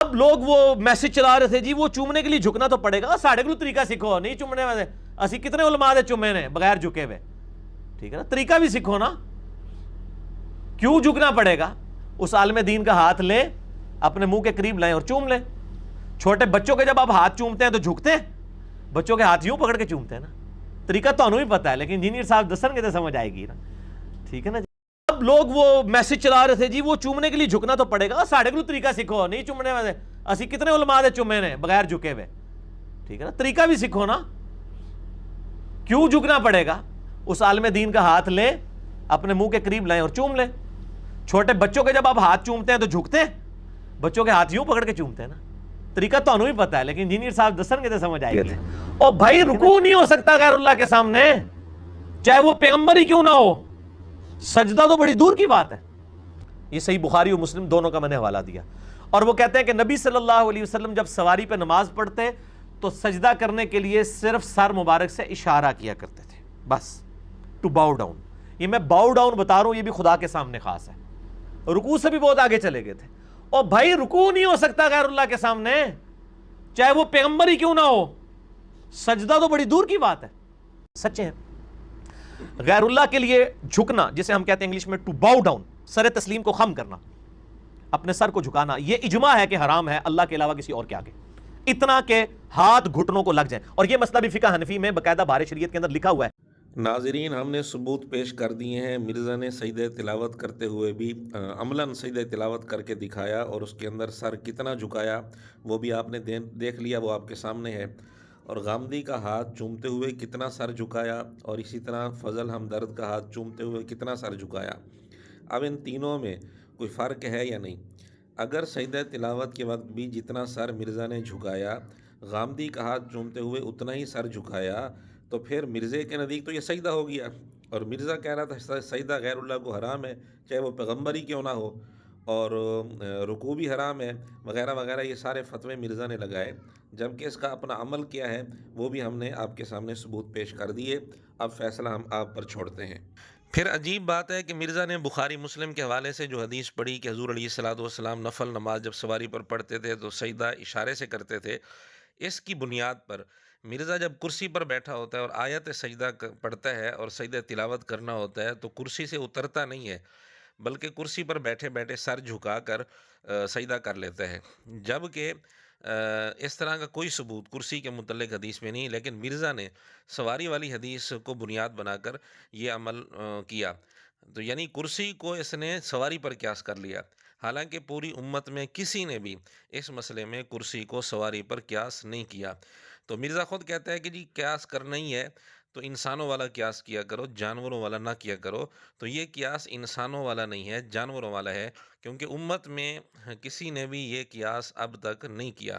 اب لوگ وہ میسج چلا رہے تھے جی وہ چومنے کے لیے جھکنا تو پڑے گا، ساڑھے کو طریقہ سیکھو، نہیں چومنے والے اسی کتنے علماء دے چومے نے بغیر جھکے ہوئے، ٹھیک ہے نا، طریقہ بھی سیکھو نا، کیوں جھکنا پڑے گا؟ اس عالم دین کا ہاتھ لیں، اپنے منہ کے قریب لائیں اور چوم لیں۔ چھوٹے بچوں کے جب آپ ہاتھ چومتے ہیں تو جھکتے ہیں، بچوں کے ہاتھ یوں پکڑ کے چومتے ہیں نا، طریقہ تو انہوں بھی پتا ہے، لیکن انجینئر صاحب دسن کے تو سمجھ آئے گی نا، ٹھیک ہے نا۔ اب لوگ وہ میسج چلا رہے تھے جی وہ چومنے کے لیے جھکنا تو پڑے گا، ساڑھے کو طریقہ سیکھو، نہیں چومنے والے اسی کتنے علماء دے چومے نے بغیر جھکے ہوئے، ٹھیک ہے نا، طریقہ بھی سیکھو نا، کیوں جھکنا پڑے گا؟ اس عالم دین کا ہاتھ لیں، اپنے منہ کے قریب لائیں اور چوم لیں۔ چھوٹے بچوں کے جب آپ ہاتھ چومتے ہیں تو جھکتے ہیں، بچوں کے ہاتھ یوں پکڑ کے چومتے ہیں نا، طریقہ تو انہوں بھی پتا ہے، لیکن انجینئر صاحب دسن کے تو سمجھ آئے گی۔ اور بھائی رکوع نہیں ہو سکتا غیر اللہ کے سامنے، چاہے وہ پیغمبر ہی کیوں نہ ہو، سجدہ تو بڑی دور کی بات ہے۔ یہ صحیح بخاری و مسلم دونوں کا میں نے حوالہ دیا۔ اور وہ کہتے ہیں کہ نبی صلی اللہ علیہ وسلم جب سواری پہ نماز پڑھتے تو سجدہ کرنے کے لیے صرف سر مبارک سے اشارہ کیا کرتے تھے، بس، ٹو باؤ ڈاؤن۔ یہ میں باؤ ڈاؤن بتا رہا ہوں، یہ بھی خدا کے سامنے خاص ہے، رکوع سے بھی بہت آگے چلے گئے تھے۔ اور بھائی رکوع نہیں ہو سکتا غیر اللہ کے سامنے، چاہے وہ پیغمبر ہی کیوں نہ ہو، سجدہ تو بڑی دور کی بات ہے۔ سچے ہیں غیر اللہ کے لیے جھکنا، جسے ہم کہتے ہیں انگلش میں ٹو باؤ ڈاؤن، سر تسلیم کو خم کرنا، اپنے سر کو جھکانا، یہ اجماع ہے کہ حرام ہے اللہ کے علاوہ کسی اور کے آگے، اتنا کہ ہاتھ گھٹنوں کو لگ جائیں۔ اور یہ مسئلہ بھی فقہ حنفی میں باقاعدہ بار شریعت کے اندر لکھا ہوا ہے۔ ناظرین، ہم نے ثبوت پیش کر دیے ہیں، مرزا نے سجدہ تلاوت کرتے ہوئے بھی عملاً سجدہ تلاوت کر کے دکھایا، اور اس کے اندر سر کتنا جھکایا وہ بھی آپ نے دیکھ لیا، وہ آپ کے سامنے ہے۔ اور غامدی کا ہاتھ چومتے ہوئے کتنا سر جھکایا، اور اسی طرح فضل ہمدرد کا ہاتھ چومتے ہوئے کتنا سر جھکایا۔ اب ان تینوں میں کوئی فرق ہے یا نہیں؟ اگر سجدہ تلاوت کے وقت بھی جتنا سر مرزا نے جھکایا، غامدی کا ہاتھ چومتے ہوئے اتنا ہی سر جھکایا، تو پھر مرزے کے نزدیک تو یہ سجدہ ہو گیا، اور مرزا کہہ رہا تھا سجدہ غیر اللہ کو حرام ہے، چاہے وہ پیغمبر ہی کیوں نہ ہو، اور رکوع بھی حرام ہے وغیرہ وغیرہ، یہ سارے فتوے مرزا نے لگائے، جبکہ اس کا اپنا عمل کیا ہے وہ بھی ہم نے آپ کے سامنے ثبوت پیش کر دیے۔ اب فیصلہ ہم آپ پر چھوڑتے ہیں۔ پھر عجیب بات ہے کہ مرزا نے بخاری مسلم کے حوالے سے جو حدیث پڑھی کہ حضور علیہ الصلوۃ والسلام نفل نماز جب سواری پر پڑھتے تھے تو سجدہ اشارے سے کرتے تھے، اس کی بنیاد پر مرزا جب کرسی پر بیٹھا ہوتا ہے اور آیت سجدہ پڑھتا ہے اور سجدہ تلاوت کرنا ہوتا ہے تو کرسی سے اترتا نہیں ہے، بلکہ کرسی پر بیٹھے بیٹھے سر جھکا کر سجدہ کر لیتا ہے، جبکہ اس طرح کا کوئی ثبوت کرسی کے متعلق حدیث میں نہیں، لیکن مرزا نے سواری والی حدیث کو بنیاد بنا کر یہ عمل کیا، تو یعنی کرسی کو اس نے سواری پر قیاس کر لیا، حالانکہ پوری امت میں کسی نے بھی اس مسئلے میں کرسی کو سواری پر قیاس نہیں کیا۔ تو مرزا خود کہتا ہے کہ جی قیاس کرنا ہی ہے تو انسانوں والا قیاس کیا کرو، جانوروں والا نہ کیا کرو، تو یہ قیاس انسانوں والا نہیں ہے، جانوروں والا ہے، کیونکہ امت میں کسی نے بھی یہ قیاس اب تک نہیں کیا۔